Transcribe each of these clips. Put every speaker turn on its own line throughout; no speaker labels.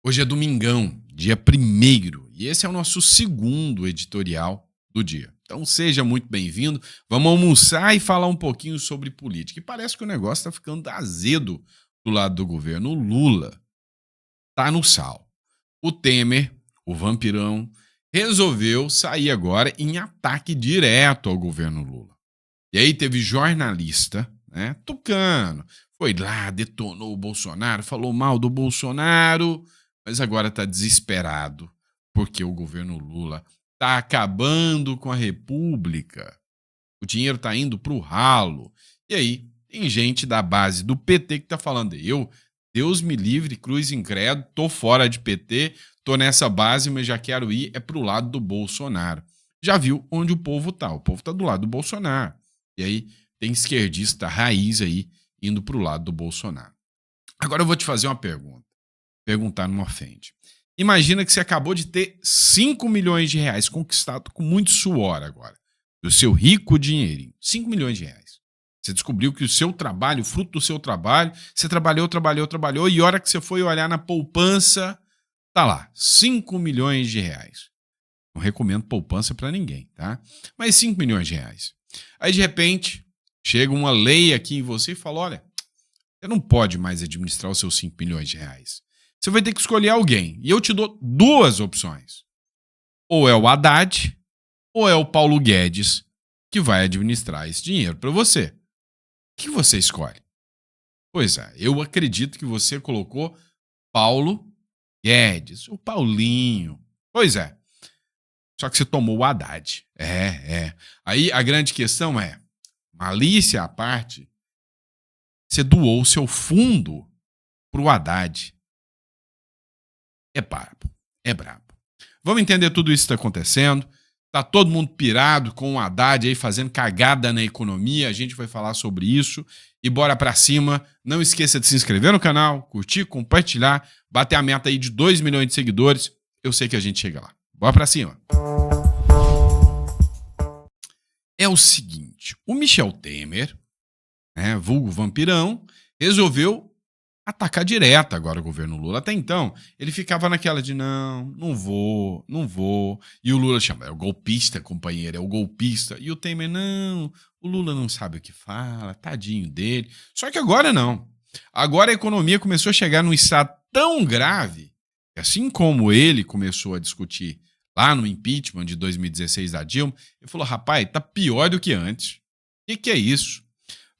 Hoje é domingão, dia 1º, e esse é o nosso segundo editorial do dia. Então seja muito bem-vindo. Vamos almoçar e falar um pouquinho sobre política. E parece que o negócio está ficando azedo do lado do governo. O Lula tá no sal. O Temer, o vampirão, resolveu sair agora em ataque direto ao governo Lula. E aí teve jornalista, né, tucano, foi lá, detonou o Bolsonaro, falou mal do Bolsonaro, mas agora está desesperado porque o governo Lula está acabando com a República. O dinheiro está indo para o ralo. E aí tem gente da base do PT que está falando, Deus me livre, cruz incrédulo, tô fora de PT, tô nessa base, mas já quero ir pro lado do Bolsonaro. Já viu onde o povo tá? O povo tá do lado do Bolsonaro. E aí tem esquerdista raiz aí indo pro lado do Bolsonaro. Agora eu vou te fazer uma pergunta. Perguntar não ofende. Imagina que você acabou de ter 5 milhões de reais conquistado com muito suor agora. Do seu rico dinheirinho. 5 milhões de reais. Você descobriu que o seu trabalho, o fruto do seu trabalho, você trabalhou, e a hora que você foi olhar na poupança, tá lá, 5 milhões de reais. Não recomendo poupança pra ninguém, tá? Mas 5 milhões de reais. Aí, de repente, chega uma lei aqui em você e fala, olha, você não pode mais administrar os seus 5 milhões de reais. Você vai ter que escolher alguém. E eu te dou duas opções. Ou é o Haddad, ou é o Paulo Guedes, que vai administrar esse dinheiro pra você. O que você escolhe? Pois é, eu acredito que você colocou Paulo Guedes, o Paulinho. Pois é, só que você tomou o Haddad. Aí a grande questão é, malícia à parte, você doou o seu fundo pro Haddad. É brabo, é brabo. Vamos entender tudo isso que está acontecendo. Tá todo mundo pirado com o Haddad aí fazendo cagada na economia. A gente vai falar sobre isso. E bora pra cima. Não esqueça de se inscrever no canal, curtir, compartilhar, bater a meta aí de 2 milhões de seguidores. Eu sei que a gente chega lá. Bora pra cima. É o seguinte, o Michel Temer, né, vulgo vampirão, resolveu atacar direto agora o governo Lula. Até então, ele ficava naquela de não vou. E o Lula chama, é o golpista, companheiro, é o golpista. E o Temer, não, o Lula não sabe o que fala, tadinho dele. Só que agora não. Agora a economia começou a chegar num estado tão grave, que assim como ele começou a discutir lá no impeachment de 2016 da Dilma, ele falou, rapaz, tá pior do que antes. O que é isso?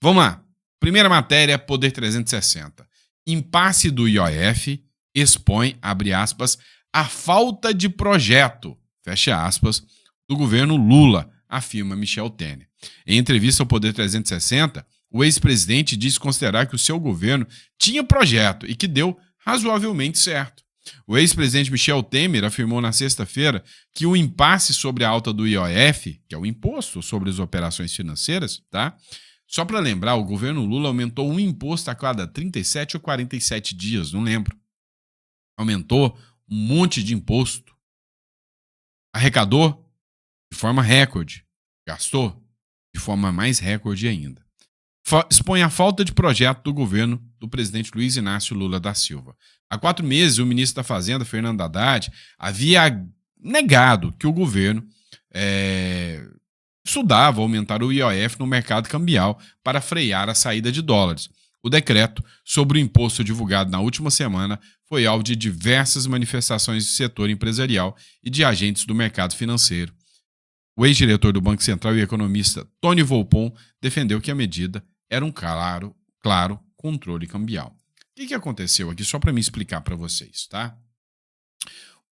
Vamos lá. Primeira matéria, Poder 360. Impasse do IOF expõe, abre aspas, a falta de projeto, fecha aspas, do governo Lula, afirma Michel Temer. Em entrevista ao Poder 360, o ex-presidente disse considerar que o seu governo tinha projeto e que deu razoavelmente certo. O ex-presidente Michel Temer afirmou na sexta-feira que o impasse sobre a alta do IOF, que é o imposto sobre as operações financeiras, tá? Só para lembrar, o governo Lula aumentou um imposto a cada 37 ou 47 dias, não lembro. Aumentou um monte de imposto. Arrecadou de forma recorde. Gastou de forma mais recorde ainda. Expõe a falta de projeto do governo do presidente Luiz Inácio Lula da Silva. Há 4 meses, o ministro da Fazenda, Fernando Haddad, havia negado que o governo estudava aumentar o IOF no mercado cambial para frear a saída de dólares. O decreto sobre o imposto divulgado na última semana foi alvo de diversas manifestações do setor empresarial e de agentes do mercado financeiro. O ex-diretor do Banco Central e economista Tony Volpon defendeu que a medida era um claro controle cambial. O que aconteceu aqui? Só para me explicar para vocês, tá?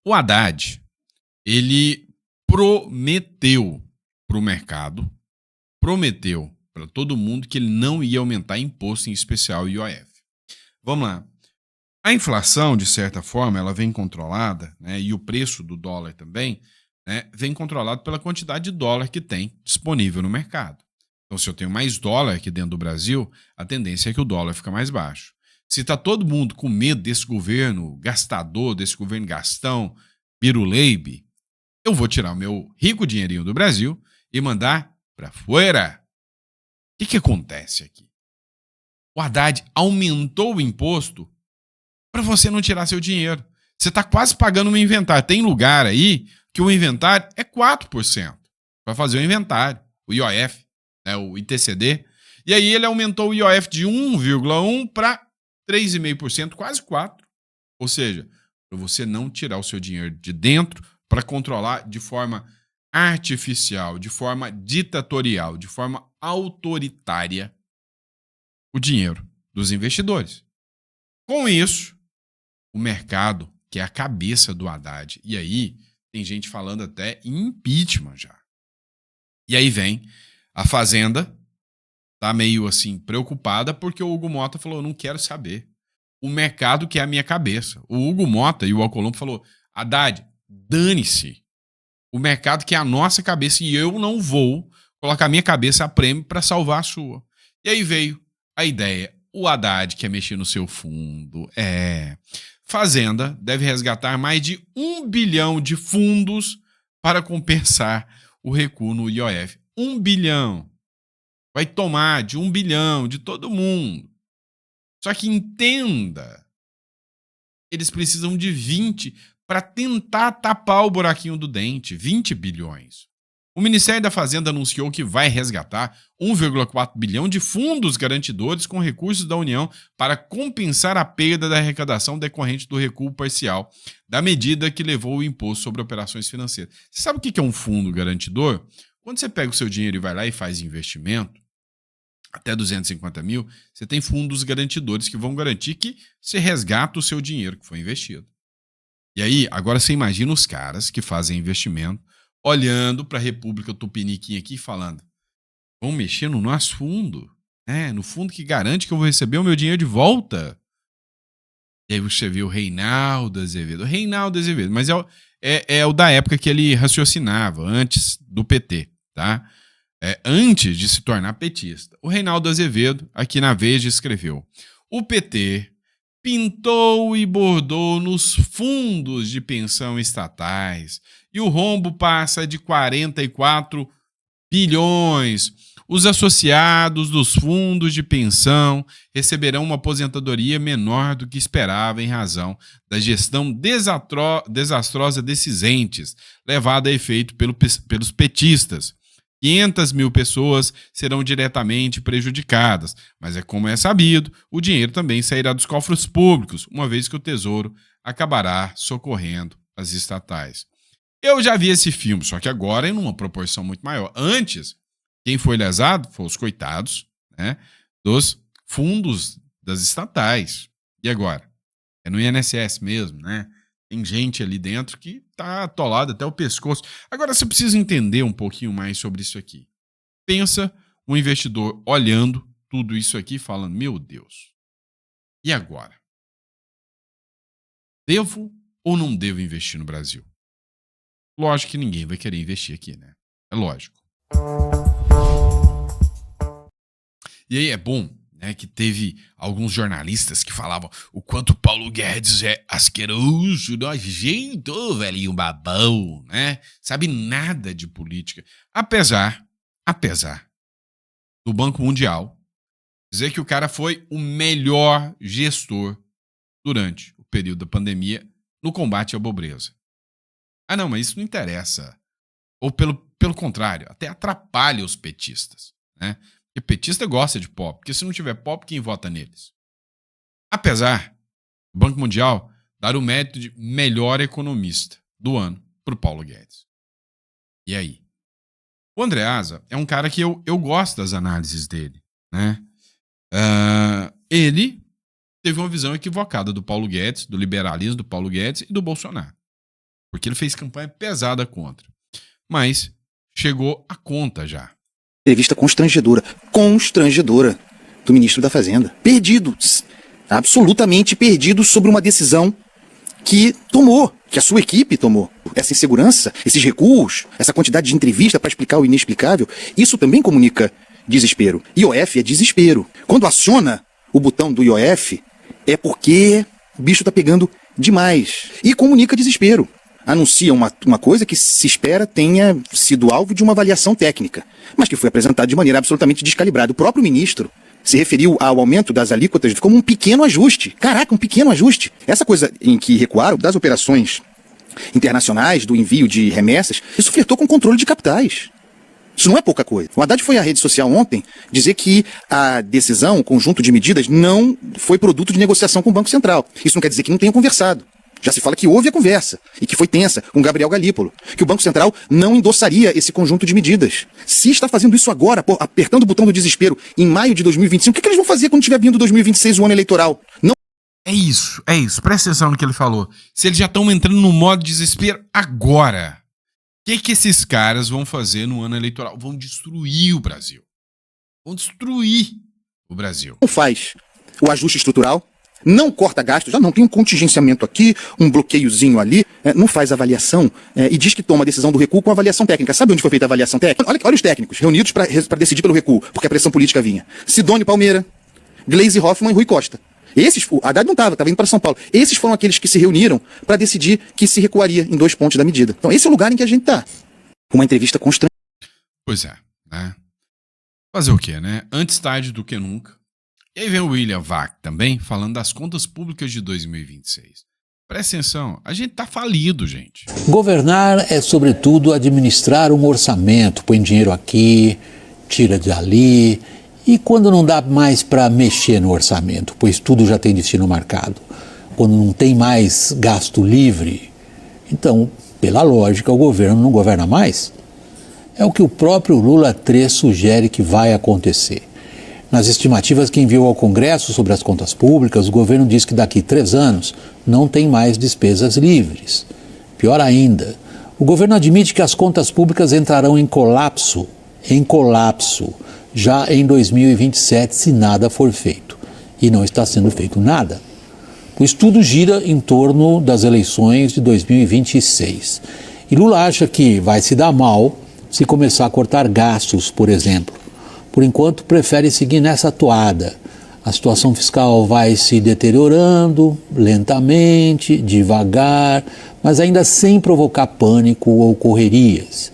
O Haddad, ele prometeu para o mercado, prometeu para todo mundo que ele não ia aumentar imposto, em especial o IOF. Vamos lá. A inflação, de certa forma, ela vem controlada, né, e o preço do dólar também, né, vem controlado pela quantidade de dólar que tem disponível no mercado. Então, se eu tenho mais dólar aqui dentro do Brasil, a tendência é que o dólar fica mais baixo. Se está todo mundo com medo desse governo gastador, desse governo gastão, biruleibe, eu vou tirar o meu rico dinheirinho do Brasil e mandar para fora. O que acontece aqui? O Haddad aumentou o imposto para você não tirar seu dinheiro. Você está quase pagando um inventário. Tem lugar aí que o inventário é 4% para fazer o inventário, o IOF, né, o ITCD. E aí ele aumentou o IOF de 1,1% para 3,5%, quase 4%. Ou seja, para você não tirar o seu dinheiro de dentro para controlar de forma artificial, de forma ditatorial, de forma autoritária o dinheiro dos investidores. Com isso, o mercado, que é a cabeça do Haddad, e aí tem gente falando até em impeachment já. E aí vem a Fazenda, tá meio assim preocupada porque o Hugo Mota falou, eu não quero saber. O mercado que é a minha cabeça. O Hugo Mota e o Alcolumbre falou, Haddad, dane-se. O mercado que é a nossa cabeça e eu não vou colocar a minha cabeça a prêmio para salvar a sua. E aí veio a ideia. O Haddad quer mexer no seu fundo. Fazenda deve resgatar mais de 1 bilhão de fundos para compensar o recuo no IOF. 1 bilhão. Vai tomar de 1 bilhão de todo mundo. Só que entenda, eles precisam de 20 para tentar tapar o buraquinho do dente. 20 bilhões. O Ministério da Fazenda anunciou que vai resgatar 1,4 bilhão de fundos garantidores com recursos da União para compensar a perda da arrecadação decorrente do recuo parcial da medida que levou o imposto sobre operações financeiras. Você sabe o que é um fundo garantidor? Quando você pega o seu dinheiro e vai lá e faz investimento, até 250 mil, você tem fundos garantidores que vão garantir que você resgata o seu dinheiro que foi investido. E aí, agora você imagina os caras que fazem investimento olhando para a República Tupiniquim aqui e falando, vão mexer no nosso fundo, no fundo que garante que eu vou receber o meu dinheiro de volta. E aí você vê o Reinaldo Azevedo, mas é o da época que ele raciocinava, antes do PT, tá? Antes de se tornar petista. O Reinaldo Azevedo, aqui na Veja, escreveu, o PT pintou e bordou nos fundos de pensão estatais e o rombo passa de 44 bilhões. Os associados dos fundos de pensão receberão uma aposentadoria menor do que esperava em razão da gestão desastrosa desses entes, levada a efeito pelos petistas. 500 mil pessoas serão diretamente prejudicadas, mas como é sabido, o dinheiro também sairá dos cofres públicos, uma vez que o Tesouro acabará socorrendo as estatais. Eu já vi esse filme, só que agora em uma proporção muito maior. Antes, quem foi lesado foram os coitados, né, dos fundos das estatais. E agora? É no INSS mesmo, né? Tem gente ali dentro que tá atolada até o pescoço. Agora você precisa entender um pouquinho mais sobre isso aqui. Pensa um investidor olhando tudo isso aqui e falando, meu Deus, e agora? Devo ou não devo investir no Brasil? Lógico que ninguém vai querer investir aqui, né? É lógico. E aí é bom, né, que teve alguns jornalistas que falavam o quanto o Paulo Guedes é asqueroso, nojento, velhinho babão, né? Sabe nada de política. Apesar do Banco Mundial dizer que o cara foi o melhor gestor durante o período da pandemia no combate à pobreza. Ah, não, mas isso não interessa. Ou pelo contrário, até atrapalha os petistas, né? Porque petista gosta de pobre, porque se não tiver pobre, quem vota neles? Apesar do Banco Mundial dar o mérito de melhor economista do ano para o Paulo Guedes. E aí? O Andreasa é um cara que eu gosto das análises dele, né? Ele teve uma visão equivocada do Paulo Guedes, do liberalismo do Paulo Guedes e do Bolsonaro. Porque ele fez campanha pesada contra. Mas chegou a conta já.
Entrevista constrangedora do ministro da Fazenda. Perdido, absolutamente perdido sobre uma decisão que a sua equipe tomou. Essa insegurança, esses recuos, essa quantidade de entrevista para explicar o inexplicável, isso também comunica desespero. IOF é desespero. Quando aciona o botão do IOF, é porque o bicho está pegando demais. E comunica desespero. Anuncia uma coisa que se espera tenha sido alvo de uma avaliação técnica, mas que foi apresentada de maneira absolutamente descalibrada. O próprio ministro se referiu ao aumento das alíquotas como um pequeno ajuste. Caraca, um pequeno ajuste. Essa coisa em que recuaram das operações internacionais, do envio de remessas, isso flertou com o controle de capitais. Isso não é pouca coisa. O Haddad foi à rede social ontem dizer que a decisão, o conjunto de medidas, não foi produto de negociação com o Banco Central. Isso não quer dizer que não tenham conversado. Já se fala que houve a conversa, e que foi tensa, com Gabriel Galípolo, que o Banco Central não endossaria esse conjunto de medidas. Se está fazendo isso agora, apertando o botão do desespero, em maio de 2025, o que eles vão fazer quando tiver vindo 2026, o ano eleitoral? Não.
É isso. Presta atenção no que ele falou. Se eles já estão entrando no modo desespero agora, o que esses caras vão fazer no ano eleitoral? Vão destruir o Brasil. Vão destruir o Brasil.
Não faz o ajuste estrutural, não corta gastos, já não tem um contingenciamento aqui, um bloqueiozinho ali, não faz avaliação e diz que toma a decisão do recuo com avaliação técnica. Sabe onde foi feita a avaliação técnica? Olha os técnicos reunidos para decidir pelo recuo, porque a pressão política vinha. Sidônio Palmeira, Gleisi Hoffmann e Rui Costa. Esses, o Haddad não estava indo para São Paulo. Esses foram aqueles que se reuniram para decidir que se recuaria em 2 pontos da medida. Então esse é o lugar em que a gente está. Uma entrevista constrangedora.
Pois é, né? Fazer o quê, né? Antes tarde do que nunca. E aí vem o William Vac também, falando das contas públicas de 2026. Presta atenção, a gente tá falido, gente.
Governar é, sobretudo, administrar um orçamento. Põe dinheiro aqui, tira de ali. E quando não dá mais para mexer no orçamento, pois tudo já tem destino marcado. Quando não tem mais gasto livre, então, pela lógica, o governo não governa mais. É o que o próprio Lula 3 sugere que vai acontecer. Nas estimativas que enviou ao Congresso sobre as contas públicas, o governo diz que daqui 3 anos não tem mais despesas livres. Pior ainda, o governo admite que as contas públicas entrarão em colapso, já em 2027 se nada for feito. E não está sendo feito nada. O estudo gira em torno das eleições de 2026. E Lula acha que vai se dar mal se começar a cortar gastos, por exemplo. Por enquanto, prefere seguir nessa toada. A situação fiscal vai se deteriorando lentamente, devagar, mas ainda sem provocar pânico ou correrias.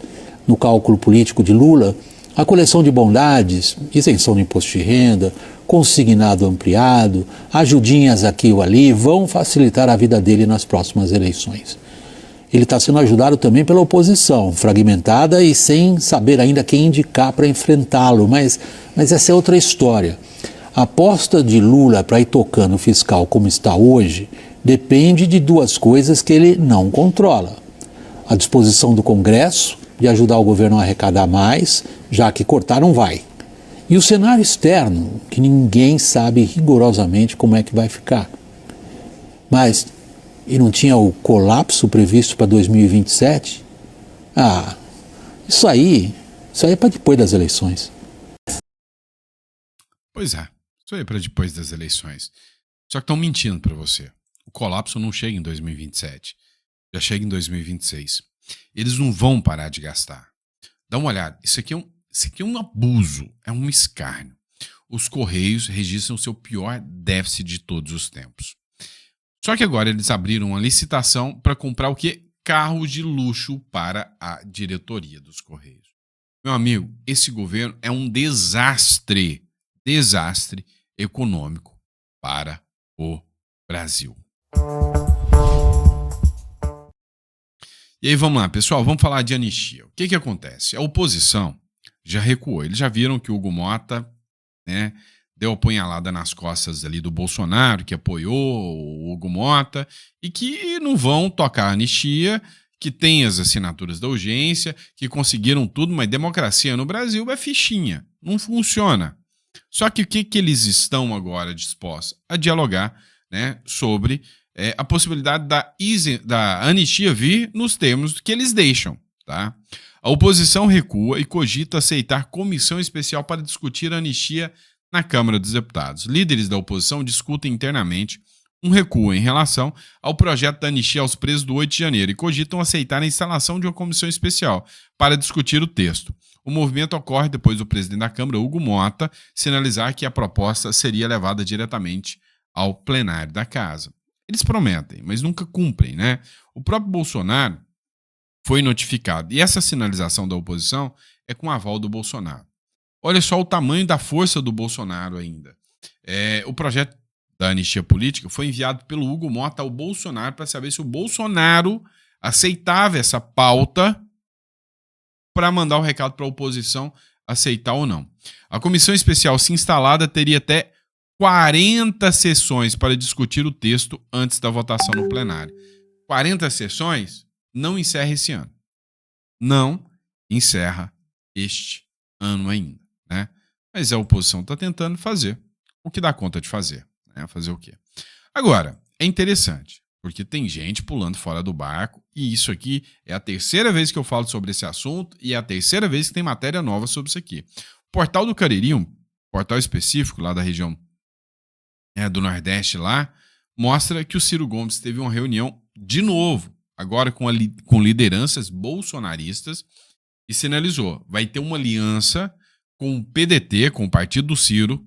No cálculo político de Lula, a coleção de bondades, isenção de imposto de renda, consignado ampliado, ajudinhas aqui ou ali, vão facilitar a vida dele nas próximas eleições. Ele está sendo ajudado também pela oposição, fragmentada e sem saber ainda quem indicar para enfrentá-lo, mas essa é outra história. A aposta de Lula para ir tocando o fiscal como está hoje depende de 2 coisas que ele não controla. A disposição do Congresso de ajudar o governo a arrecadar mais, já que cortar não vai. E o cenário externo, que ninguém sabe rigorosamente como é que vai ficar. Mas, e não tinha o colapso previsto para 2027? Isso aí é para depois das eleições.
Pois é, isso aí é para depois das eleições. Só que estão mentindo para você. O colapso não chega em 2027, já chega em 2026. Eles não vão parar de gastar. Dá uma olhada, isso aqui é um abuso, é um escárnio. Os Correios registram o seu pior déficit de todos os tempos. Só que agora eles abriram uma licitação para comprar o quê? Carros de luxo para a diretoria dos Correios. Meu amigo, esse governo é um desastre econômico para o Brasil. E aí vamos lá, pessoal, vamos falar de anistia. O que acontece? A oposição já recuou. Eles já viram que o Hugo Mota, né, deu a punhalada nas costas ali do Bolsonaro, que apoiou o Hugo Mota, e que não vão tocar a anistia, que tem as assinaturas da urgência, que conseguiram tudo, mas democracia no Brasil é fichinha, não funciona. Só que o que eles estão agora dispostos a dialogar, né, sobre a possibilidade da anistia vir nos termos que eles deixam, tá? A oposição recua e cogita aceitar comissão especial para discutir a anistia na Câmara dos Deputados. Líderes da oposição discutem internamente um recuo em relação ao projeto da anistia aos presos do 8 de janeiro e cogitam aceitar a instalação de uma comissão especial para discutir o texto. O movimento ocorre depois do presidente da Câmara, Hugo Mota, sinalizar que a proposta seria levada diretamente ao plenário da Casa. Eles prometem, mas nunca cumprem, né? O próprio Bolsonaro foi notificado. E essa sinalização da oposição é com aval do Bolsonaro. Olha só o tamanho da força do Bolsonaro ainda. O projeto da anistia política foi enviado pelo Hugo Mota ao Bolsonaro para saber se o Bolsonaro aceitava essa pauta para mandar o recado para a oposição aceitar ou não. A comissão especial, se instalada, teria até 40 sessões para discutir o texto antes da votação no plenário. 40 sessões não encerra esse ano. Não encerra este ano ainda, né? Mas a oposição está tentando fazer o que dá conta de fazer, né? Fazer o quê? Agora, é interessante, porque tem gente pulando fora do barco, e isso aqui é a terceira vez que eu falo sobre esse assunto e é a terceira vez que tem matéria nova sobre isso aqui. O Portal do Cariri, um portal específico lá da região do Nordeste lá, mostra que o Ciro Gomes teve uma reunião de novo, agora com lideranças bolsonaristas, e sinalizou, vai ter uma aliança com o PDT, com o partido do Ciro,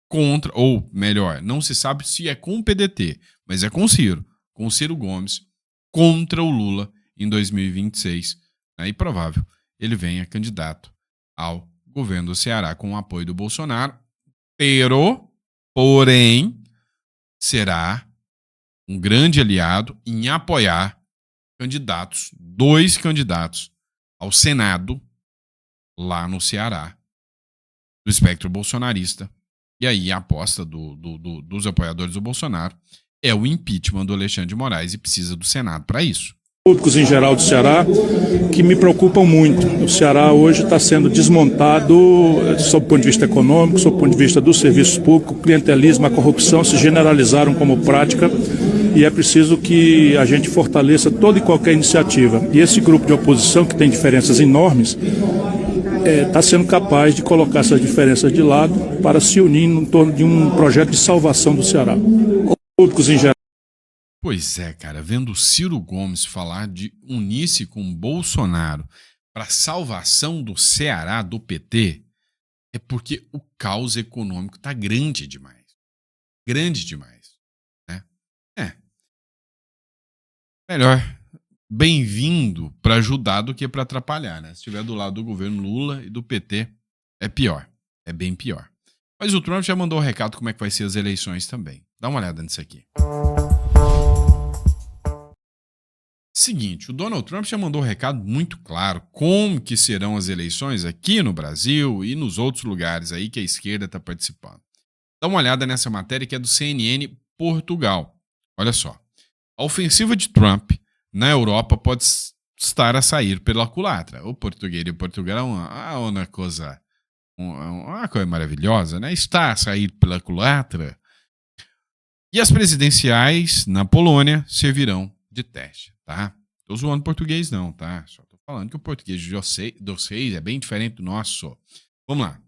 contra, ou melhor, não se sabe se é com o PDT, mas é com o Ciro Gomes, contra o Lula em 2026. É provável ele venha candidato ao governo do Ceará com o apoio do Bolsonaro, porém, será um grande aliado em apoiar dois candidatos ao Senado lá no Ceará, do espectro bolsonarista. E aí a aposta dos apoiadores do Bolsonaro é o impeachment do Alexandre de Moraes e precisa do Senado para isso.
Públicos em geral do Ceará que me preocupam muito. O Ceará hoje está sendo desmontado sob o ponto de vista econômico, sob o ponto de vista dos serviços públicos, o clientelismo, a corrupção se generalizaram como prática e é preciso que a gente fortaleça toda e qualquer iniciativa. E esse grupo de oposição, que tem diferenças enormes, está sendo capaz de colocar essas diferenças de lado para se unir em torno de um projeto de salvação do Ceará. Públicos em geral.
Pois é, cara, vendo o Ciro Gomes falar de unir-se com Bolsonaro para a salvação do Ceará, do PT, é porque o caos econômico está grande demais. Grande demais. Né? Melhor bem-vindo para ajudar do que para atrapalhar, né? Se estiver do lado do governo Lula e do PT, é pior. É bem pior. Mas o Trump já mandou o recado como é que vai ser as eleições também. Dá uma olhada nisso aqui. Seguinte, o Donald Trump já mandou um recado muito claro como que serão as eleições aqui no Brasil e nos outros lugares aí que a esquerda está participando. Dá uma olhada nessa matéria que é do CNN Portugal. Olha só. A ofensiva de Trump na Europa pode estar a sair pela culatra. O português e o Portugal é uma coisa maravilhosa, né? Está a sair pela culatra. E as presidenciais na Polônia servirão de teste, tá? Tô zoando português não, tá? Só tô falando que o português de vocês é bem diferente do nosso. Vamos lá.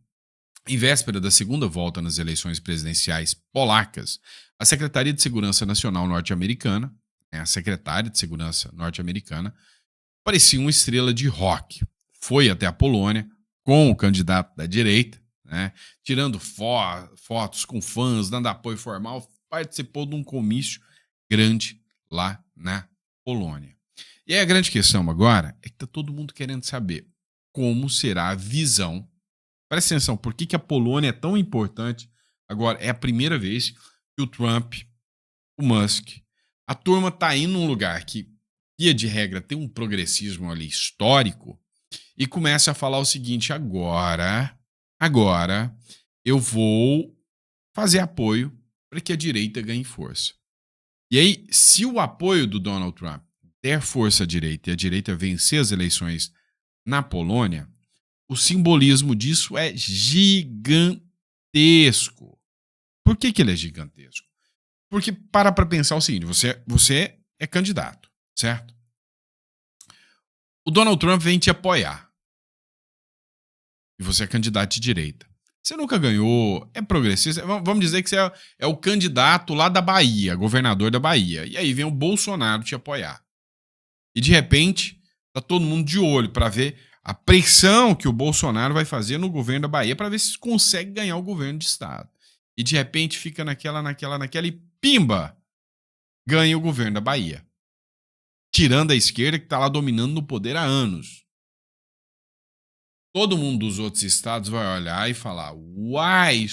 Em véspera da segunda volta nas eleições presidenciais polacas, a Secretaria de Segurança Nacional norte-americana, a secretária de Segurança norte-americana, parecia uma estrela de rock. Foi até a Polônia com o candidato da direita, né, tirando fotos com fãs, dando apoio formal, participou de um comício grande lá na Polônia. E aí a grande questão agora é que está todo mundo querendo saber como será a visão. Presta atenção, por que a Polônia é tão importante? Agora, é a primeira vez que o Trump, o Musk, a turma está indo num lugar que, via de regra, tem um progressismo ali histórico e começa a falar o seguinte, agora eu vou fazer apoio para que a direita ganhe força. E aí, se o apoio do Donald Trump der força à direita e a direita vencer as eleições na Polônia, o simbolismo disso é gigantesco. Por que ele é gigantesco? Porque para pensar o seguinte, você é candidato, certo? O Donald Trump vem te apoiar. E você é candidato de direita. Você nunca ganhou, é progressista. Vamos dizer que você é o candidato lá da Bahia, governador da Bahia. E aí vem o Bolsonaro te apoiar. E de repente, tá todo mundo de olho para ver a pressão que o Bolsonaro vai fazer no governo da Bahia para ver se consegue ganhar o governo de estado. E de repente fica naquela e pimba! Ganha o governo da Bahia. Tirando a esquerda que tá lá dominando no poder há anos. todo mundo dos outros estados vai olhar e falar: uai,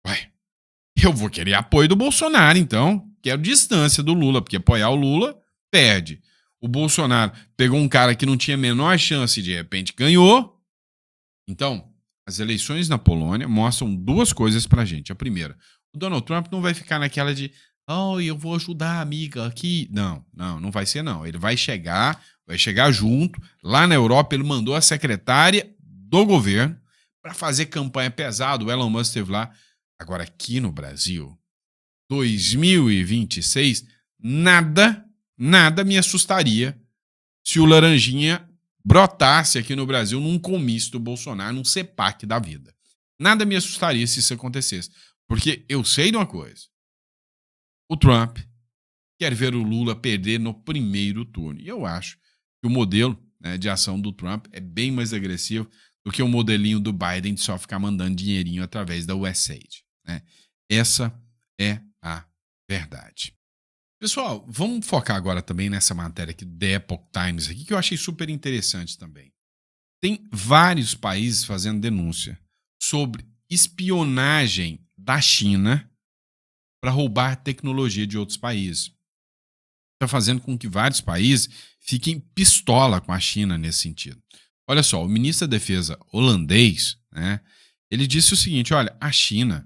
uai, eu vou querer apoio do Bolsonaro, então. Quero distância do Lula, porque apoiar o Lula perde. O Bolsonaro pegou um cara que não tinha a menor chance e de repente ganhou. Então, as eleições na Polônia mostram duas coisas pra gente. A primeira, o Donald Trump não vai ficar naquela de eu vou ajudar a amiga aqui. Não vai ser não. Ele vai chegar junto. Lá na Europa, ele mandou a secretária do governo para fazer campanha pesada. O Elon Musk esteve lá. Agora, aqui no Brasil, 2026, nada me assustaria se o Laranjinha brotasse aqui no Brasil num comício do Bolsonaro, num CEPAC da vida. Nada me assustaria se isso acontecesse. Porque eu sei de uma coisa. O Trump quer ver o Lula perder no primeiro turno. E eu acho que o modelo, né, de ação do Trump é bem mais agressivo do que o modelinho do Biden de só ficar mandando dinheirinho através da USAID. Né? Essa é a verdade. Pessoal, vamos focar agora também nessa matéria aqui do The Epoch Times, aqui, que eu achei super interessante também. Tem vários países fazendo denúncia sobre espionagem da China para roubar tecnologia de outros países. Está fazendo com que vários países fiquem pistola com a China nesse sentido. Olha só, o ministro da Defesa holandês, né, ele disse o seguinte: olha, a China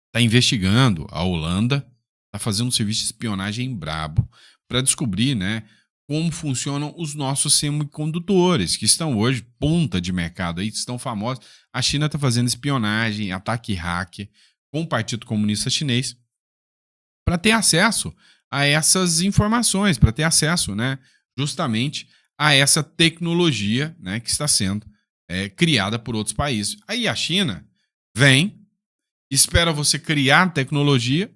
está investigando a Holanda, está fazendo um serviço de espionagem brabo para descobrir, né, como funcionam os nossos semicondutores, que estão hoje ponta de mercado aí, estão famosos. A China está fazendo espionagem, ataque hacker com o Partido Comunista Chinês para ter acesso a essas informações, para ter acesso, né, justamente a essa tecnologia, né, que está sendo criada por outros países. Aí a China vem, espera você criar a tecnologia,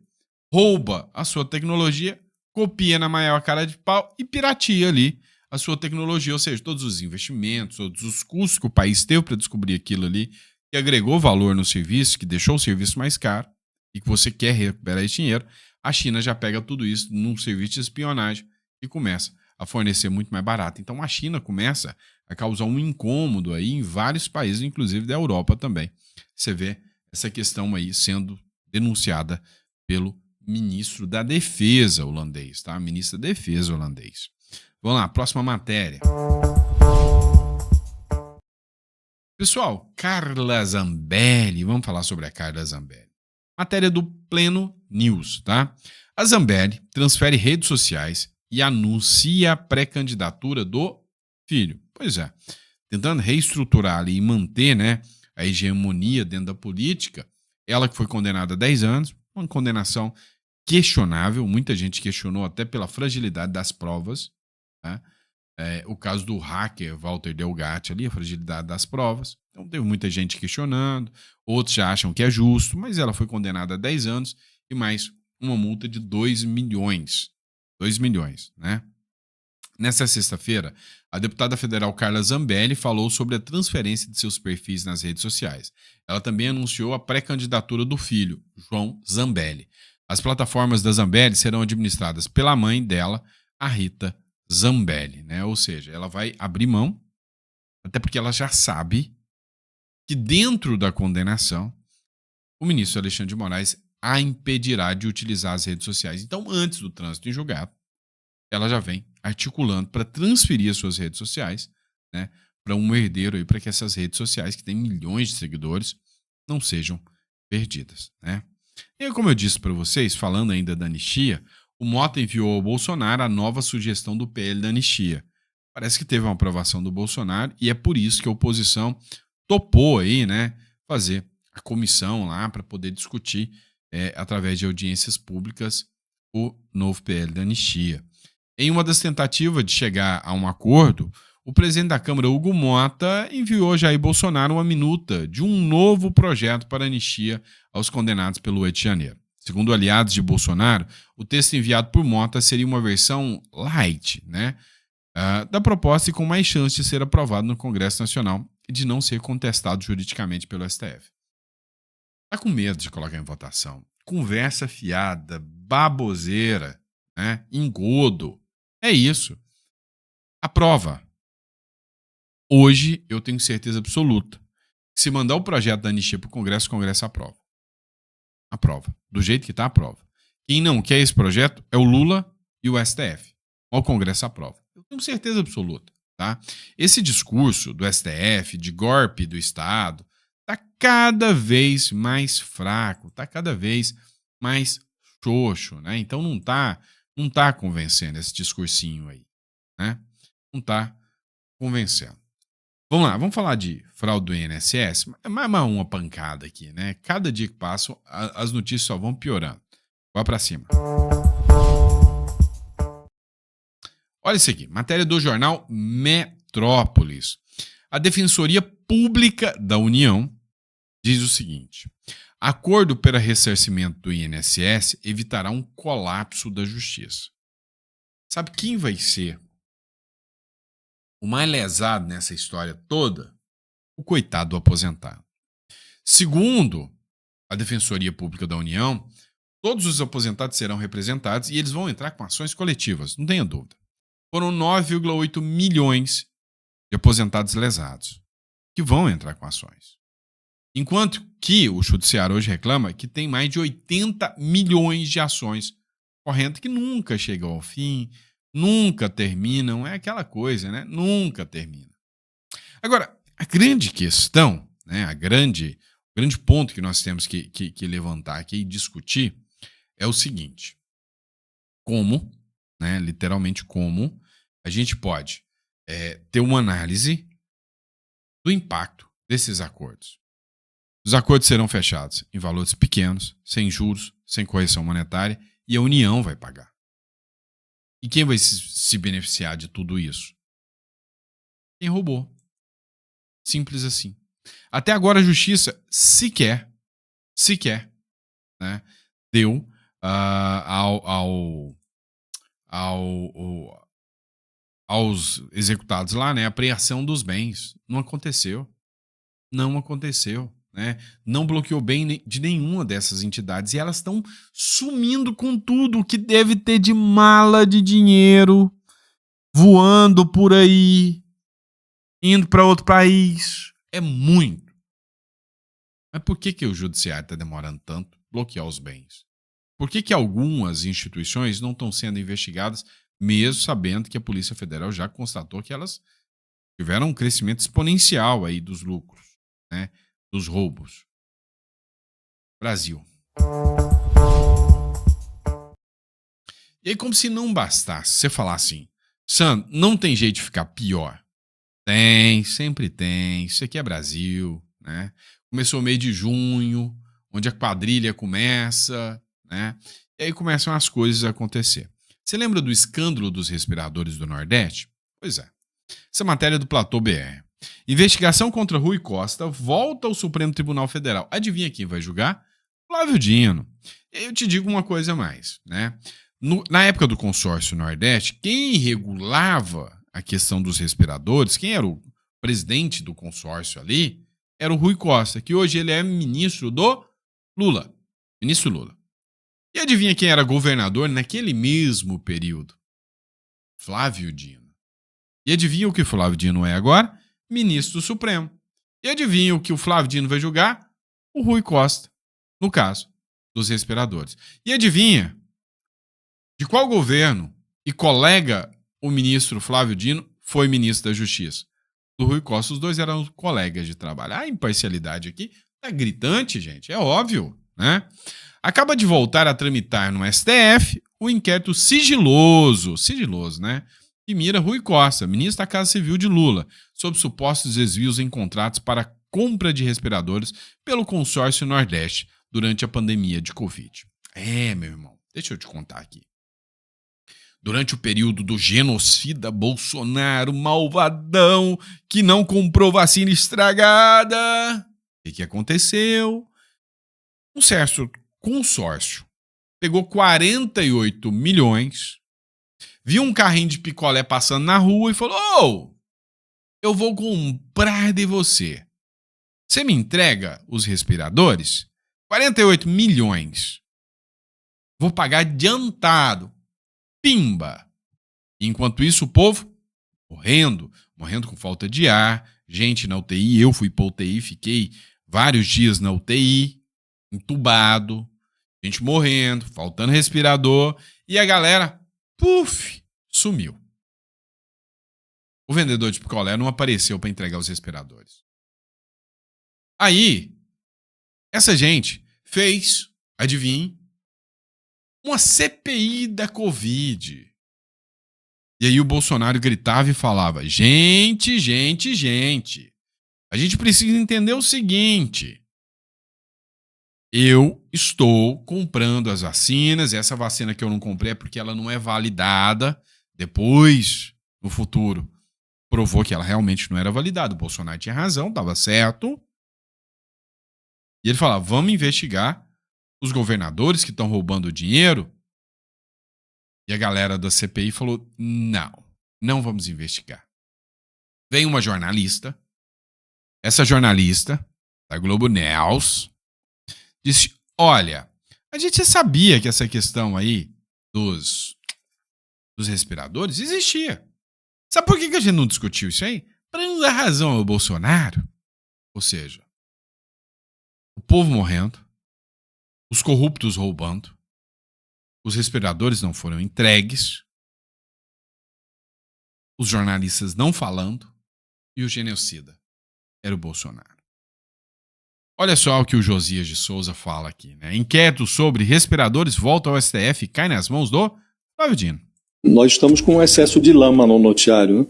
rouba a sua tecnologia, copia na maior cara de pau e pirateia ali a sua tecnologia, ou seja, todos os investimentos, todos os custos que o país teve para descobrir aquilo ali, que agregou valor no serviço, que deixou o serviço mais caro e que você quer recuperar esse dinheiro, a China já pega tudo isso num serviço de espionagem e começa a fornecer muito mais barato. Então a China começa a causar um incômodo aí em vários países, inclusive da Europa também. Você vê essa questão aí sendo denunciada pelo ministro da Defesa holandês, tá? Ministro da Defesa holandês. Vamos lá, próxima matéria. Pessoal, Carla Zambelli, vamos falar sobre a Carla Zambelli. Matéria do Pleno News, tá? A Zambelli transfere redes sociais e anuncia a pré-candidatura do filho. Pois é, tentando reestruturar ali e manter, né, a hegemonia dentro da política. Ela que foi condenada a 10 anos, uma condenação questionável, muita gente questionou até pela fragilidade das provas, tá? O caso do hacker Walter Delgatti ali, a fragilidade das provas. Então teve muita gente questionando, outros já acham que é justo, mas ela foi condenada a 10 anos e mais uma multa de 2 milhões. 2 milhões, né? Nessa sexta-feira, a deputada federal Carla Zambelli falou sobre a transferência de seus perfis nas redes sociais. Ela também anunciou a pré-candidatura do filho, João Zambelli. As plataformas da Zambelli serão administradas pela mãe dela, a Rita Zambelli, né? Ou seja, ela vai abrir mão, até porque ela já sabe que dentro da condenação, o ministro Alexandre de Moraes a impedirá de utilizar as redes sociais. Então, antes do trânsito em julgado, ela já vem articulando para transferir as suas redes sociais, né, para um herdeiro aí, para que essas redes sociais, que têm milhões de seguidores, não sejam perdidas, né? E como eu disse para vocês, falando ainda da anistia, o Mota enviou ao Bolsonaro a nova sugestão do PL da anistia. Parece que teve uma aprovação do Bolsonaro e é por isso que a oposição topou aí, né, fazer a comissão lá para poder discutir, através de audiências públicas, o novo PL da anistia. Em uma das tentativas de chegar a um acordo, o presidente da Câmara, Hugo Mota, enviou a Jair Bolsonaro uma minuta de um novo projeto para anistia aos condenados pelo 8 de janeiro. Segundo aliados de Bolsonaro, o texto enviado por Mota seria uma versão light, né, da proposta e com mais chance de ser aprovado no Congresso Nacional e de não ser contestado juridicamente pelo STF. Tá com medo de colocar em votação? Conversa fiada, baboseira, né, engodo. É isso. Aprova. Hoje, eu tenho certeza absoluta que se mandar o projeto da anistia para o Congresso aprova. Aprova. Do jeito que está, aprova. Quem não quer esse projeto é o Lula e o STF. O Congresso aprova. Eu tenho certeza absoluta. Tá? Esse discurso do STF, de golpe do Estado, está cada vez mais fraco, está cada vez mais xoxo, né? Então não tá convencendo esse discursinho aí, né? Não está convencendo. Vamos lá, vamos falar de fraude do INSS? É mais uma pancada aqui, né? Cada dia que passa, as notícias só vão piorando. Vai para cima. Olha isso aqui, matéria do jornal Metrópolis. A Defensoria Pública da União diz o seguinte: acordo para ressarcimento do INSS evitará um colapso da justiça. Sabe quem vai ser o mais lesado nessa história toda? O coitado do aposentado. Segundo a Defensoria Pública da União, todos os aposentados serão representados e eles vão entrar com ações coletivas, não tenha dúvida. Foram 9,8 milhões de aposentados lesados que vão entrar com ações. Enquanto que o Judiciário hoje reclama que tem mais de 80 milhões de ações correndo que nunca chegam ao fim, nunca terminam, é aquela coisa, né? Nunca termina. Agora, a grande questão, né, o grande ponto que nós temos que levantar aqui e discutir é o seguinte: como, né, literalmente como, a gente pode ter uma análise do impacto desses acordos. Os acordos serão fechados em valores pequenos, sem juros, sem correção monetária, e a União vai pagar. E quem vai se beneficiar de tudo isso? Quem roubou. Simples assim. Até agora a Justiça sequer, né, deu aos executados lá, né, a apreensão dos bens. Não aconteceu. Né? Não bloqueou bem de nenhuma dessas entidades e elas estão sumindo com tudo que deve ter de mala de dinheiro voando por aí, indo para outro país. É muito. Mas por que o Judiciário está demorando tanto bloquear os bens? Por que algumas instituições não estão sendo investigadas, mesmo sabendo que a Polícia Federal já constatou que elas tiveram um crescimento exponencial aí dos lucros, né? Dos roubos. Brasil. E aí, como se não bastasse você falar assim: Sam, não tem jeito de ficar pior. Tem, sempre tem. Isso aqui é Brasil, né? Começou o mês de junho, onde a quadrilha começa, né? E aí começam as coisas a acontecer. Você lembra do escândalo dos respiradores do Nordeste? Pois é. Essa matéria é do Platô BR. Investigação contra Rui Costa volta ao Supremo Tribunal Federal. Adivinha quem vai julgar? Flávio Dino. Eu te digo uma coisa a mais, né? Na época do consórcio Nordeste, quem regulava a questão dos respiradores, quem era o presidente do consórcio ali, era o Rui Costa, que hoje ele é ministro do Lula. Ministro Lula. E adivinha quem era governador naquele mesmo período? Flávio Dino. E adivinha o que o Flávio Dino é agora? Ministro do Supremo. E adivinha o que o Flávio Dino vai julgar? O Rui Costa, no caso dos respiradores. E adivinha de qual governo e colega o ministro Flávio Dino foi ministro da Justiça? Do Rui Costa. Os dois eram colegas de trabalho. A imparcialidade aqui é gritante, gente. É óbvio, né? Acaba de voltar a tramitar no STF o inquérito sigiloso, né? Que mira Rui Costa, ministro da Casa Civil de Lula, sobre supostos desvios em contratos para compra de respiradores pelo consórcio Nordeste durante a pandemia de Covid. Meu irmão, deixa eu te contar aqui. Durante o período do genocida Bolsonaro, malvadão, que não comprou vacina estragada, o que aconteceu? Um certo consórcio pegou 48 milhões, viu um carrinho de picolé passando na rua e falou: eu vou comprar de você. Você me entrega os respiradores? 48 milhões. Vou pagar adiantado. Pimba. Enquanto isso, o povo morrendo com falta de ar, gente na UTI, eu fui pra UTI, fiquei vários dias na UTI, entubado, gente morrendo, faltando respirador, e a galera, puf, sumiu. O vendedor de picolé não apareceu para entregar os respiradores. Aí, essa gente fez, adivinhe, uma CPI da Covid. E aí o Bolsonaro gritava e falava: gente, a gente precisa entender o seguinte. Eu estou comprando as vacinas, essa vacina que eu não comprei é porque ela não é validada. Depois, no futuro, provou que ela realmente não era validada. O Bolsonaro tinha razão, estava certo. E ele falava: vamos investigar os governadores que estão roubando dinheiro. E a galera da CPI falou: não vamos investigar. Vem uma jornalista, essa jornalista da Globo News, disse: olha, a gente já sabia que essa questão aí dos respiradores existia. Sabe por que a gente não discutiu isso aí? Para não dar razão ao Bolsonaro. Ou seja, o povo morrendo, os corruptos roubando, os respiradores não foram entregues, os jornalistas não falando e o genocida era o Bolsonaro. Olha só o que o Josias de Souza fala aqui, né? Inquérito sobre respiradores volta ao STF e cai nas mãos do Flávio Dino.
Nós estamos com um excesso de lama no noticiário, né?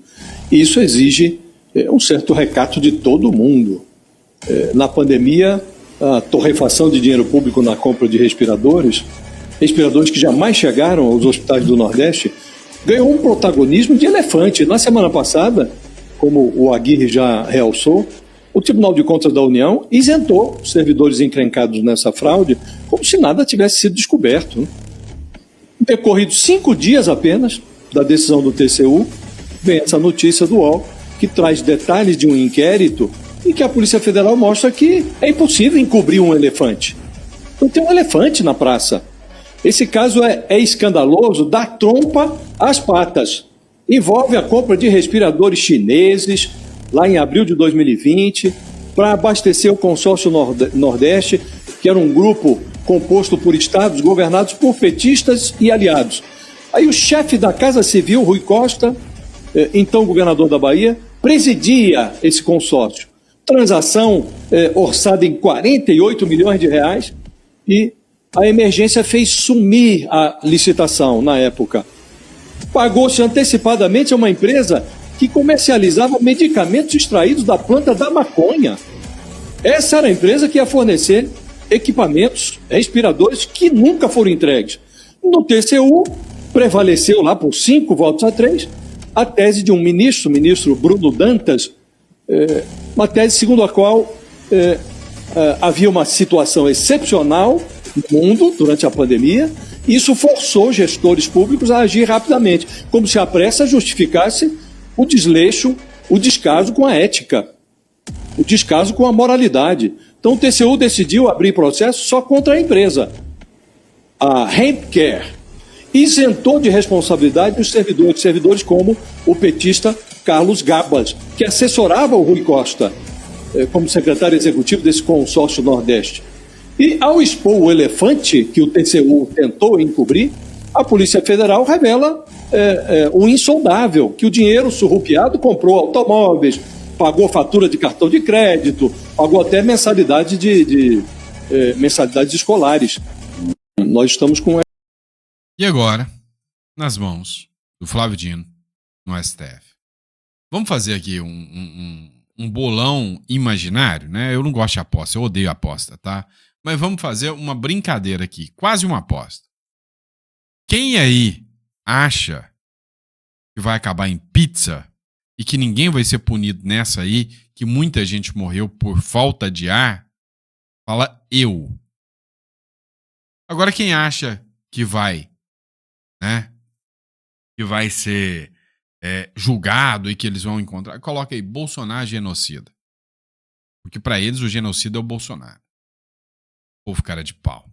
E isso exige um certo recato de todo mundo. Na pandemia, a torrefação de dinheiro público na compra de respiradores que jamais chegaram aos hospitais do Nordeste, ganhou um protagonismo de elefante. Na semana passada, como o Aguirre já realçou, o Tribunal de Contas da União isentou servidores encrencados nessa fraude como se nada tivesse sido descoberto, né? Decorridos 5 dias apenas da decisão do TCU, vem essa notícia do UOL, que traz detalhes de um inquérito e que a Polícia Federal mostra que é impossível encobrir um elefante. Então tem um elefante na praça. Esse caso é escandaloso, dá trompa às patas. Envolve a compra de respiradores chineses, lá em abril de 2020, para abastecer o consórcio Nordeste, que era um grupo composto por estados governados por petistas e aliados. Aí o chefe da Casa Civil, Rui Costa, então governador da Bahia, presidia esse consórcio. Transação orçada em 48 milhões de reais e a emergência fez sumir a licitação na época. Pagou-se antecipadamente a uma empresa que comercializava medicamentos extraídos da planta da maconha. Essa era a empresa que ia fornecer equipamentos, respiradores, que nunca foram entregues. No TCU, prevaleceu lá por 5 votos a 3, a tese de um ministro, o ministro Bruno Dantas, uma tese segundo a qual havia uma situação excepcional no mundo durante a pandemia, e isso forçou gestores públicos a agir rapidamente, como se a pressa justificasse o desleixo, o descaso com a ética, o descaso com a moralidade. Então o TCU decidiu abrir processo só contra a empresa, a Hempcare, isentou de responsabilidade os servidores como o petista Carlos Gabas, que assessorava o Rui Costa como secretário executivo desse consórcio Nordeste. E ao expor o elefante que o TCU tentou encobrir, a Polícia Federal revela um insondável, que o dinheiro surrupiado comprou automóveis, pagou fatura de cartão de crédito, pagou até mensalidades escolares. Nós estamos com...
E agora, nas mãos do Flávio Dino, no STF. Vamos fazer aqui um bolão imaginário, né? Eu não gosto de aposta, eu odeio aposta, tá? Mas vamos fazer uma brincadeira aqui, quase uma aposta. Quem aí acha que vai acabar em pizza e que ninguém vai ser punido nessa aí, que muita gente morreu por falta de ar, fala eu. Agora quem acha que vai, né? Que vai ser julgado e que eles vão encontrar, coloca aí Bolsonaro genocida. Porque para eles o genocida é o Bolsonaro. Povo cara de pau.